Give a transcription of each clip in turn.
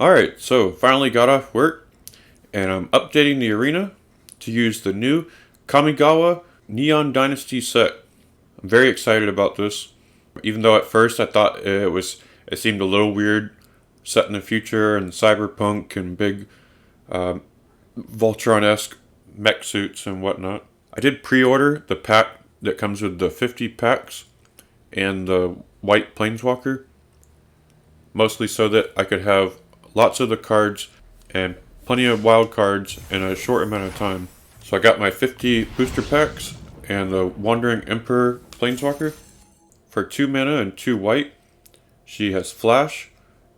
Alright, so finally got off work, and I'm updating the arena to use the new Kamigawa Neon Dynasty set. I'm very excited about this, even though at first I thought it seemed a little weird, set in the future and cyberpunk and big Voltron-esque mech suits and whatnot. I did pre-order the pack that comes with the 50 packs and the white Planeswalker, mostly so that I could have lots of the cards and plenty of wild cards in a short amount of time. So I got my 50 booster packs and the Wandering Emperor Planeswalker. For 2 mana and 2 white, she has Flash.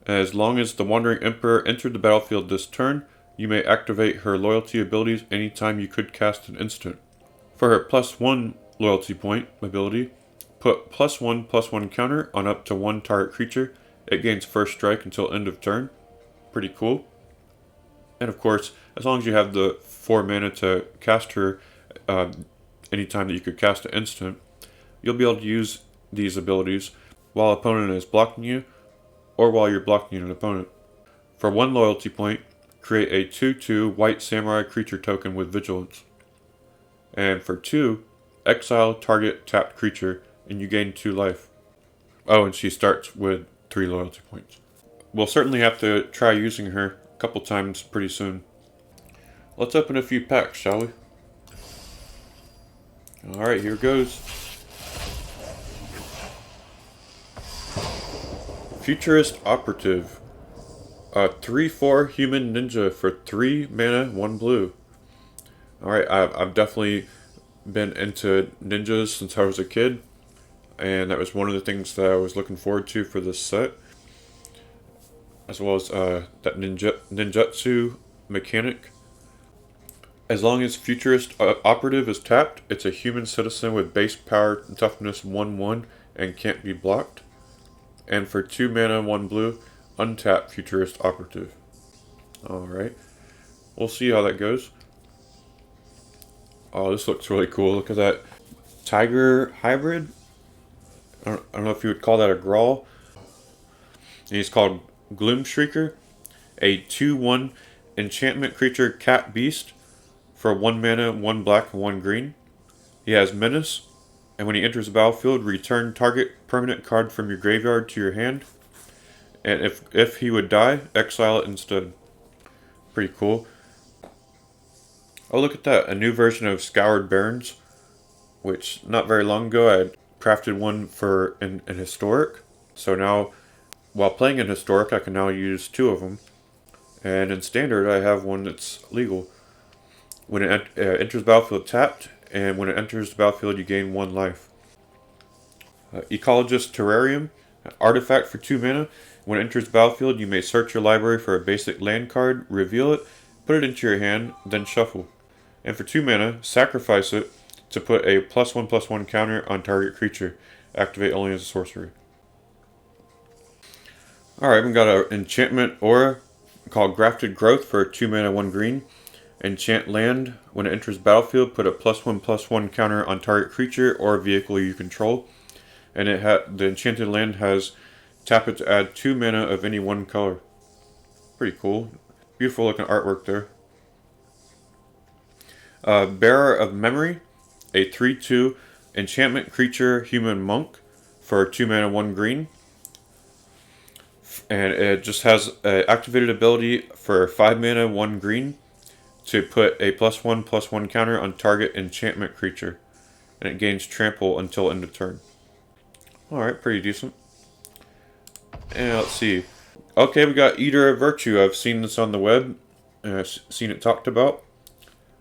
As long as the Wandering Emperor entered the battlefield this turn, you may activate her loyalty abilities anytime you could cast an instant. For her +1 loyalty point ability, put +1/+1 counter on up to 1 target creature. It gains first strike until end of turn. Pretty cool. And of course, as long as you have the 4 mana to cast her anytime that you could cast an instant, you'll be able to use these abilities while an opponent is blocking you or while you're blocking an opponent. For 1 loyalty point, create a 2/2 white samurai creature token with vigilance. And for 2, exile target tapped creature and you gain 2 life. Oh, and she starts with 3 loyalty points. We'll certainly have to try using her a couple times pretty soon. Let's open a few packs, shall we? Alright, here goes. Futurist Operative. A 3/4 human ninja for 3 mana, 1 blue. Alright, I've definitely been into ninjas since I was a kid, and that was one of the things that I was looking forward to for this set, as well as that ninjutsu mechanic. As long as Futurist Operative is tapped, it's a human citizen with base power and toughness 1/1 and can't be blocked. And for 2 mana, 1 blue, untap Futurist Operative. Alright, we'll see how that goes. Oh, this looks really cool. Look at that tiger hybrid. I don't know if you would call that a Grawl. And he's called Gloom Shrieker, a 2/1 enchantment creature cat beast for 1 mana, 1 black, and 1 green. He has Menace, and when he enters the battlefield, return target permanent card from your graveyard to your hand. And if he would die, exile it instead. Pretty cool. Oh, look at that. A new version of Scoured Barrens, which not very long ago I had crafted one for an Historic. So now, while playing in Historic, I can now use 2 of them. And in Standard, I have one that's legal. When it enters the battlefield tapped, and when it enters the battlefield, you gain 1 life. Ecologist Terrarium, an artifact for 2 mana. When it enters the battlefield, you may search your library for a basic land card, reveal it, put it into your hand, then shuffle. And for 2 mana, sacrifice it to put a +1/+1 counter on target creature. Activate only as a sorcery. Alright, we got an enchantment aura called Grafted Growth for 2 mana, 1 green. Enchant land. When it enters the battlefield, put a +1/+1 counter on target creature or vehicle you control. And the enchanted land has tap it to add 2 mana of any 1 color. Pretty cool. Beautiful looking artwork there. Bearer of Memory, a 3/2 enchantment creature human monk for 2 mana, 1 green. And it just has an activated ability for 5 mana, 1 green to put a +1/+1 counter on target enchantment creature. And it gains trample until end of turn. Alright, pretty decent. And let's see. Okay, we got Eater of Virtue. I've seen this on the web. I've seen it talked about.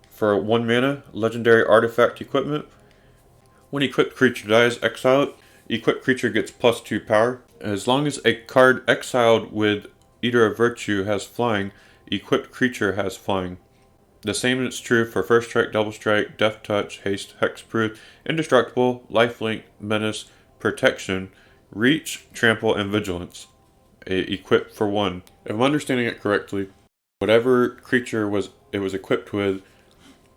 For 1 mana, legendary artifact equipment. When equipped creature dies, exile it. Equipped creature gets +2 power. As long as a card exiled with Eater of Virtue has flying, equipped creature has flying. The same is true for First Strike, Double Strike, Death Touch, Haste, Hexproof, Indestructible, Lifelink, Menace, Protection, Reach, Trample, and Vigilance. Equipped for 1. If I'm understanding it correctly, whatever creature it was equipped with,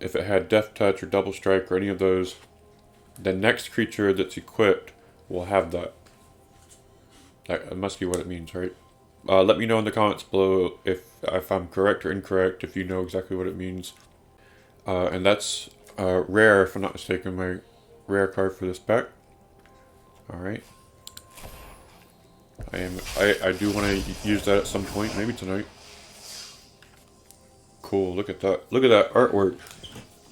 if it had Death Touch or Double Strike or any of those, the next creature that's equipped will have that. That must be what it means, right? Let me know in the comments below if I'm correct or incorrect, if you know exactly what it means. And that's rare, if I'm not mistaken, my rare card for this pack. Alright. I do want to use that at some point, maybe tonight. Cool, look at that. Look at that artwork.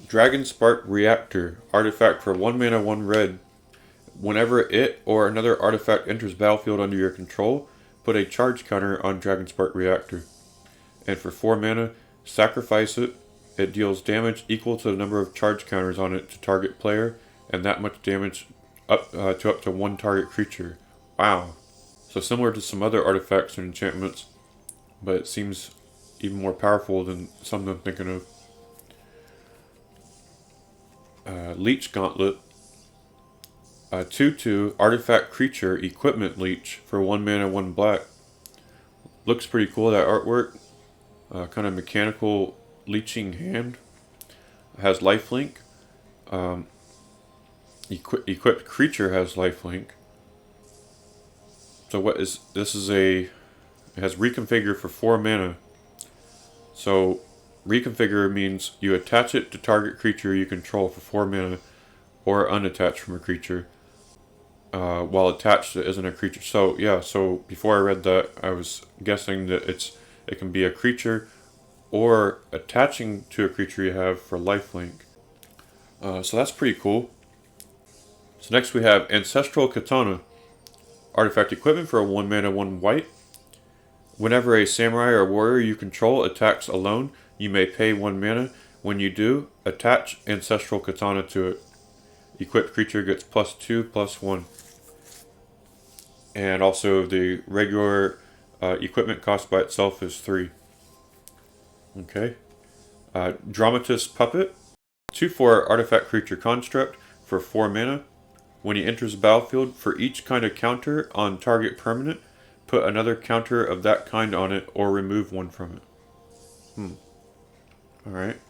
Dragon Spark Reactor. Artifact for 1 mana, 1 red. Whenever it or another artifact enters battlefield under your control, put a charge counter on Dragon Spark Reactor. And for 4 mana, sacrifice it. It deals damage equal to the number of charge counters on it to target player, and that much damage up to 1 target creature. Wow. So similar to some other artifacts and enchantments, but it seems even more powerful than some I'm thinking of. Leech Gauntlet. 2/2 artifact creature equipment leech for 1 mana, 1 black. Looks pretty cool, that artwork. Kind of mechanical leeching hand. Has lifelink. Equipped creature has lifelink. So what is this? It has reconfigure for 4 mana. So reconfigure means you attach it to target creature you control for 4 mana, or unattached from a creature. While attached it isn't a creature. So yeah, so before I read that, I was guessing that it can be a creature or attaching to a creature you have for lifelink. So that's pretty cool. So next we have Ancestral Katana. Artifact equipment for a 1 mana, 1 white. Whenever a samurai or warrior you control attacks alone, you may pay 1 mana. When you do, attach Ancestral Katana to it. Equipped creature gets +2/+1. And also the regular equipment cost by itself is 3. Okay. Dramatist Puppet. 2/4 artifact creature construct for 4 mana. When he enters the battlefield, for each kind of counter on target permanent, put another counter of that kind on it or remove 1 from it. Alright.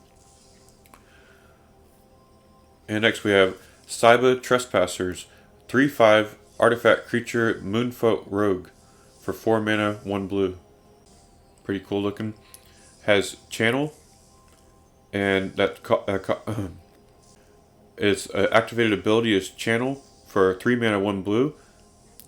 And next we have Trespassers. 3/5 artifact creature Moonfolk Rogue for 4 mana, 1 blue. Pretty cool looking. Has channel, and that its activated ability is channel for 3 mana, 1 blue.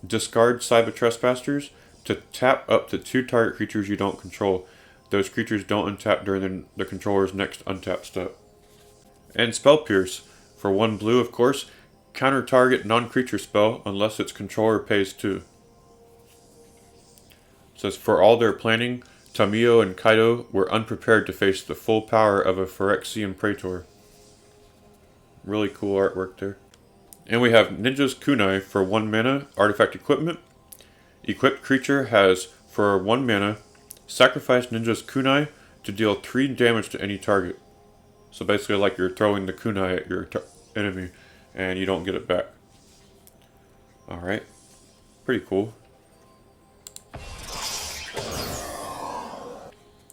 Discard Trespassers to tap up to 2 target creatures you don't control. Those creatures don't untap during the controller's next untap step. And Spell Pierce for 1 blue, of course. Counter target non-creature spell unless its controller pays 2. Says for all their planning, Tamiyo and Kaido were unprepared to face the full power of a Phyrexian Praetor. Really cool artwork there. And we have Ninja's Kunai for 1 mana, artifact equipment. Equipped creature has, for 1 mana, sacrifice Ninja's Kunai to deal 3 damage to any target. So basically like you're throwing the kunai at your enemy and you don't get it back. Alright. Pretty cool.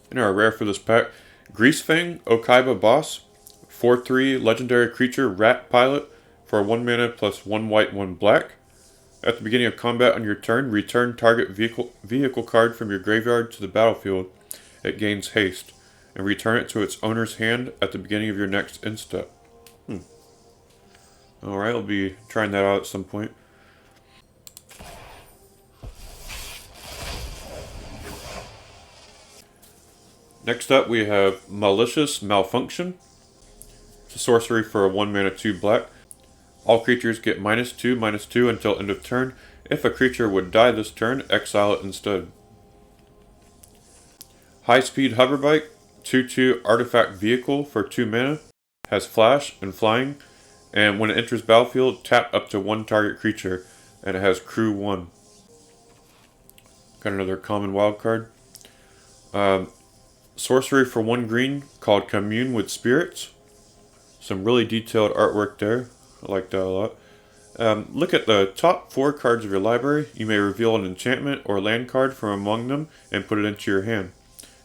And our rare for this pack, Greasefang Okaiba Boss. 4/3 legendary creature rat pilot for 1 mana plus 1 white, 1 black. At the beginning of combat on your turn, return target vehicle card from your graveyard to the battlefield. It gains haste. And return it to its owner's hand at the beginning of your next end step. Alright, I'll be trying that out at some point. Next up we have Malicious Malfunction. It's a sorcery for a 1 mana, 2 black. All creatures get -2/-2 until end of turn. If a creature would die this turn, exile it instead. High Speed Hoverbike. 2/2 artifact vehicle for 2 mana, has flash and flying, and when it enters battlefield, tap up to 1 target creature, and it has crew 1. Got another common wild card. Sorcery for 1 green called Commune with Spirits. Some really detailed artwork there. I like that a lot. Look at the top 4 cards of your library. You may reveal an enchantment or land card from among them and put it into your hand.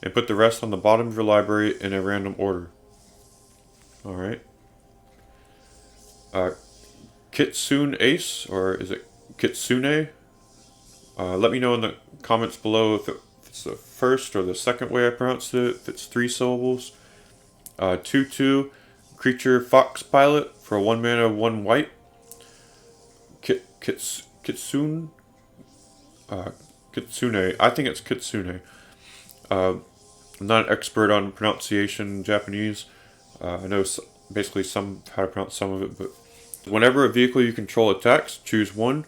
And put the rest on the bottom of your library in a random order. Alright. Kitsune Ace, or is it Kitsune? Let me know in the comments below it's the first or the second way I pronounce it, if it's 3 syllables. 2/2 creature Fox Pilot for 1 mana, 1 white. Kitsune? Kitsune. I think it's Kitsune. I'm not an expert on pronunciation in Japanese. I know basically how to pronounce some of it, but whenever a vehicle you control attacks, choose one.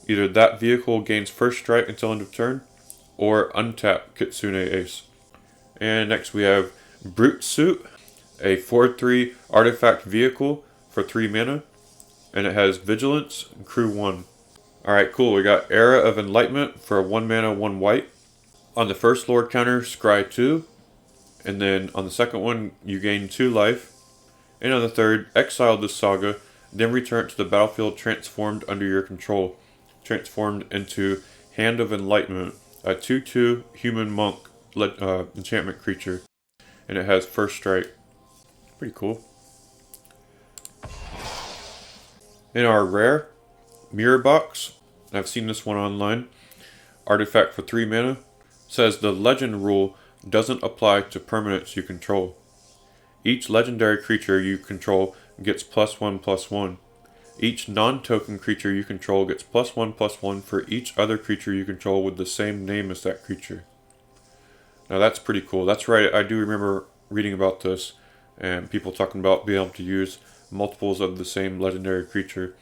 Either that vehicle gains first strike until end of turn, or untap Kitsune Ace. And next we have Brute Suit, a 4/3 artifact vehicle for 3 mana, and it has Vigilance and Crew 1. Alright, cool. We got Era of Enlightenment for 1 mana, 1 white. On the first Lord counter, scry 2, and then on the second one, you gain 2 life. And on the third, exile this saga, then return to the battlefield transformed under your control. Transformed into Hand of Enlightenment, a 2/2 human monk enchantment creature, and it has first strike. Pretty cool. In our rare, Mirror Box, I've seen this one online, artifact for 3 mana, says the legend rule doesn't apply to permanents you control. Each legendary creature you control gets +1/+1. Each non-token creature you control gets +1/+1 for each other creature you control with the same name as that creature. Now that's pretty cool. That's right, I do remember reading about this and people talking about being able to use multiples of the same legendary creature.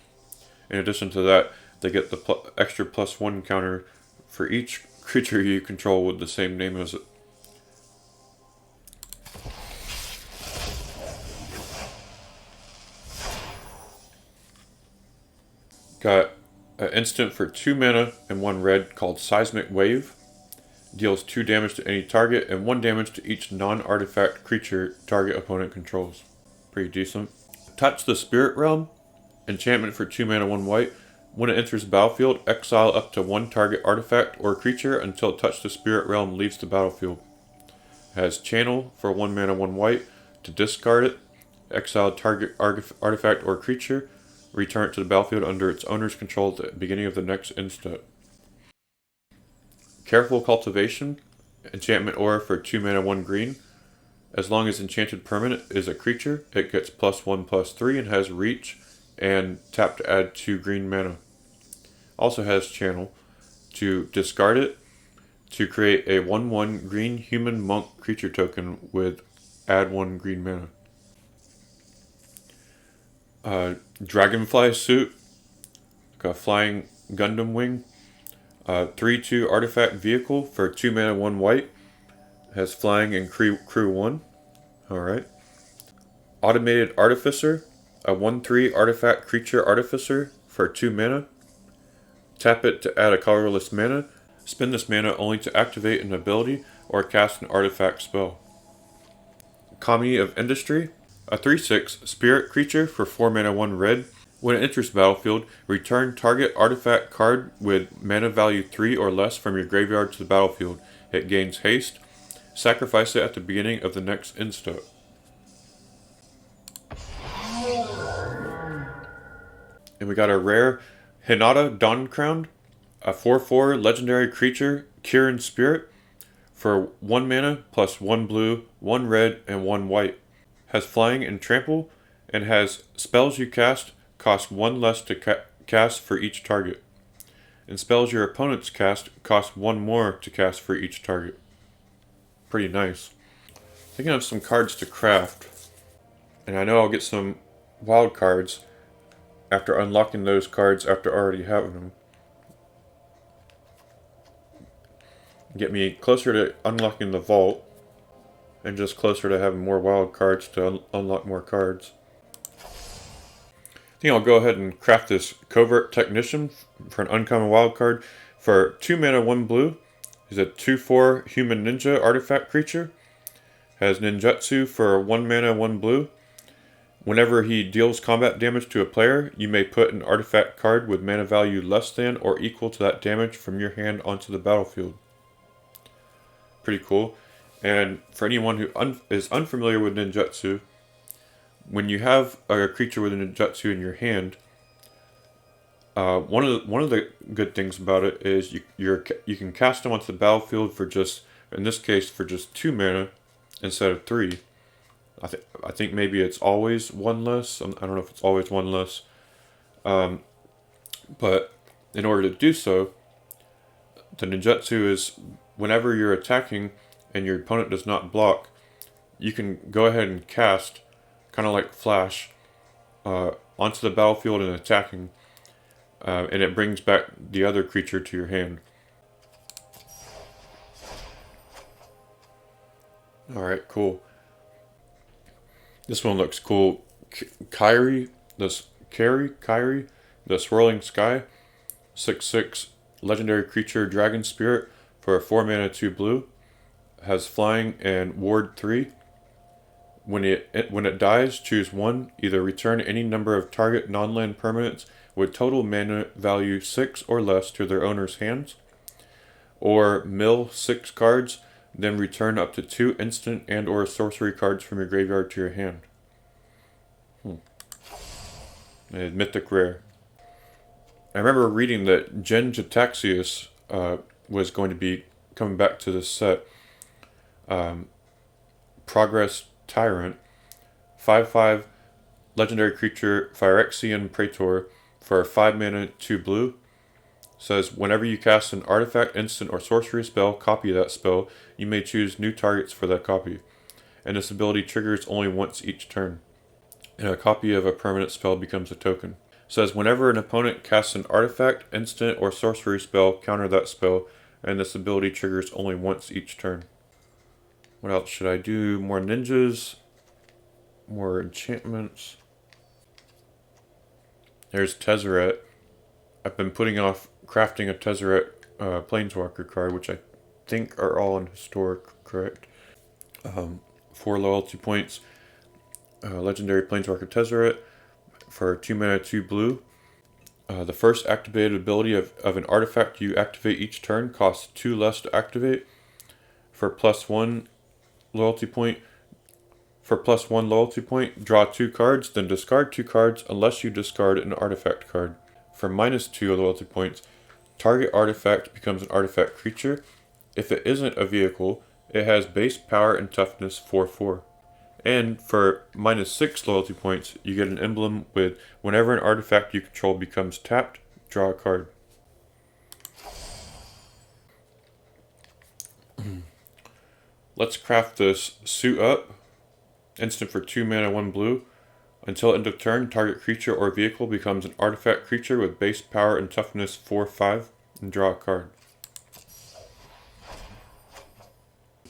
In addition to that, they get the extra +1 counter for each creature you control with the same name as it. Got an instant for 2 mana and 1 red called Seismic Wave. Deals 2 damage to any target and 1 damage to each non-artifact creature target opponent controls. Pretty decent. Touch the Spirit Realm. Enchantment for 2 mana, 1 white. When it enters the battlefield, exile up to 1 target artifact or creature until Touch the Spirit Realm leaves the battlefield. It has Channel for 1 mana, 1 white. To discard it, exile target artifact or creature. Return it to the battlefield under its owner's control at the beginning of the next instant. Careful Cultivation, enchantment aura for 2 mana, 1 green. As long as enchanted permanent is a creature, it gets +1/+3 and has reach and tap to add 2 green mana. Also has Channel. To discard it, to create a 1/1 green human monk creature token with add 1 green mana. Dragonfly Suit, like a flying Gundam wing. 3/2 artifact vehicle for 2 mana, 1 white. Has flying and crew 1. Alright. Automated Artificer, a 1/3 artifact creature artificer for 2 mana. Tap it to add a colorless mana. Spend this mana only to activate an ability or cast an artifact spell. Kami of Industry, a 3/6 spirit creature for 4 mana, 1 red. When it enters the battlefield, return target artifact card with mana value 3 or less from your graveyard to the battlefield. It gains haste. Sacrifice it at the beginning of the next instant. And we got a rare Hinata Dawncrown, a 4/4 legendary creature, Kirin Spirit, for 1 mana plus 1 blue, 1 red, and 1 white. Has flying and trample, and has spells you cast cost 1 less to cast for each target. And spells your opponents cast cost 1 more to cast for each target. Pretty nice. Thinking of some cards to craft. And I know I'll get some wild cards after unlocking those cards after already having them. Get me closer to unlocking the vault, and just closer to having more wild cards to unlock more cards. I think I'll go ahead and craft this Covert Technician for an uncommon wild card for 2 mana, 1 blue. He's a 2/4 human ninja artifact creature. Has ninjutsu for 1 mana, 1 blue. Whenever he deals combat damage to a player, you may put an artifact card with mana value less than or equal to that damage from your hand onto the battlefield. Pretty cool. And for anyone who is unfamiliar with ninjutsu, when you have a creature with a ninjutsu in your hand, One of the good things about it is you can cast them onto the battlefield for just, in this case, for just 2 mana instead of 3. I think maybe it's always one less. I don't know if it's always one less. But in order to do so, the ninjutsu is whenever you're attacking and your opponent does not block, you can go ahead and cast, kind of like Flash, onto the battlefield and attacking, and it brings back the other creature to your hand. Alright, cool. This one looks cool. Kyrie, the Swirling Sky, 6/6 legendary creature Dragon Spirit for a 4 mana 2 blue. Has flying and ward 3. When it dies, choose one. Either return any number of target non-land permanents with total mana value 6 or less to their owner's hands, or mill 6 cards, then return up to 2 instant and or sorcery cards from your graveyard to your hand. And mythic rare. I remember reading that Jen Jataxius was going to be coming back to this set. Progress Tyrant, 5/5 legendary creature Phyrexian Praetor for a 5 mana 2 blue. Says whenever you cast an artifact, instant, or sorcery spell, copy that spell. You may choose new targets for that copy, and this ability triggers only once each turn. And a copy of a permanent spell becomes a token. Says whenever an opponent casts an artifact, instant, or sorcery spell, counter that spell, and this ability triggers only once each turn. What else should I do? More ninjas, more enchantments. There's Tezzeret. I've been putting off crafting a Tezzeret Planeswalker card, which I think are all in historic, correct? 4 loyalty points. Legendary Planeswalker Tezzeret for 2 mana 2 blue. The first activated ability of an artifact you activate each turn costs 2 less to activate. For +1 loyalty point, draw 2 cards, then discard 2 cards unless you discard an artifact card. For -2 loyalty points, target artifact becomes an artifact creature. If it isn't a vehicle, it has base power and toughness 4/4. And for -6 loyalty points, you get an emblem with whenever an artifact you control becomes tapped, draw a card. Let's craft this Suit Up. Instant for 2 mana 1 blue. Until end of turn, target creature or vehicle becomes an artifact creature with base power and toughness 4/5, and draw a card.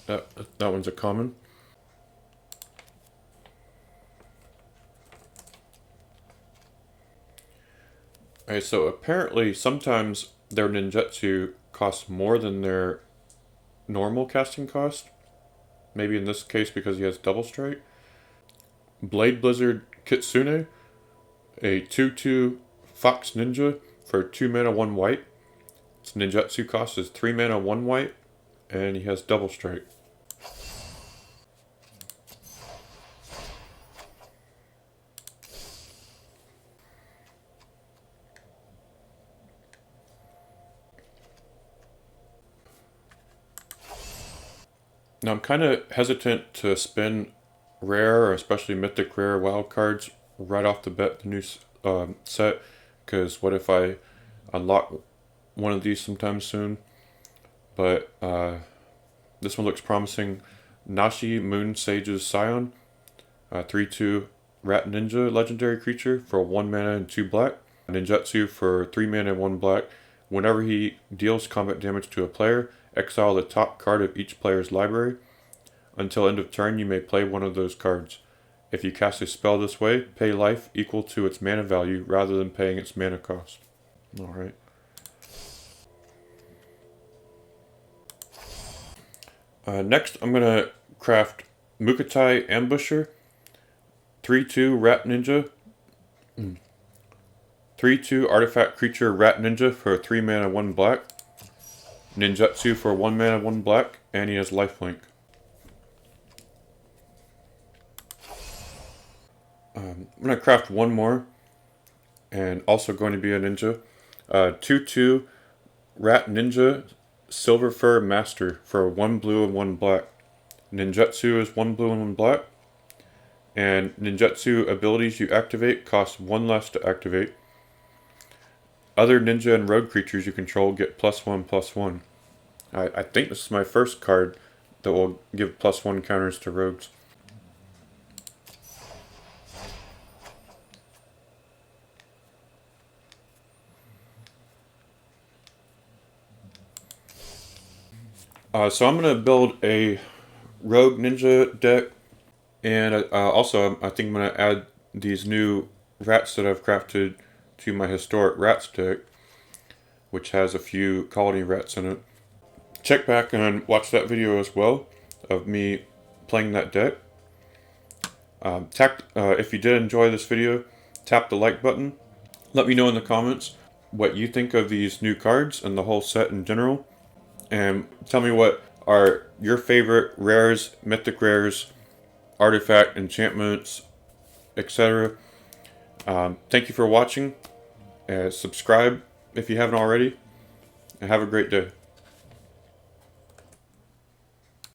That one's a common. Alright, so apparently sometimes their ninjutsu costs more than their normal casting cost. Maybe in this case because he has double strike. Blade Blizzard Kitsune, a 2/2 Fox Ninja for 2 mana 1 white. Its ninjutsu cost is 3 mana 1 white, and he has double strike. Now I'm kind of hesitant to spin rare, or especially mythic rare wild cards right off the bat, the new set, because what if I unlock one of these sometime soon? But this one looks promising. Nashi Moon Sage's Scion, 3/2 Rat Ninja legendary creature for 1 mana and 2 black. Ninjutsu for 3 mana and 1 black. Whenever he deals combat damage to a player, exile the top card of each player's library. Until end of turn, you may play one of those cards. If you cast a spell this way, pay life equal to its mana value rather than paying its mana cost. Alright. Next, I'm going to craft Mukatai Ambusher, 3/2 Rat Ninja. 3/2 Artifact Creature Rat Ninja for 3 mana 1 black. Ninjutsu for 1 mana 1 black, and he has lifelink. I'm going to craft one more, and also going to be a ninja. 2/2 Rat Ninja Silver Fur Master for 1 blue and 1 black. Ninjutsu is 1 blue and 1 black. And ninjutsu abilities you activate cost 1 less to activate. Other ninja and rogue creatures you control get +1/+1. I think this is my first card that will give +1 counters to rogues. So I'm going to build a rogue ninja deck, and also I think I'm going to add these new rats that I've crafted to my historic rats deck, which has a few quality rats in it. Check back and watch that video as well of me playing that deck. If you did enjoy this video, tap the like button. Let me know in the comments what you think of these new cards and the whole set in general. And tell me what are your favorite rares, mythic rares, artifact, enchantments, etc. Thank you for watching. Subscribe if you haven't already. And have a great day.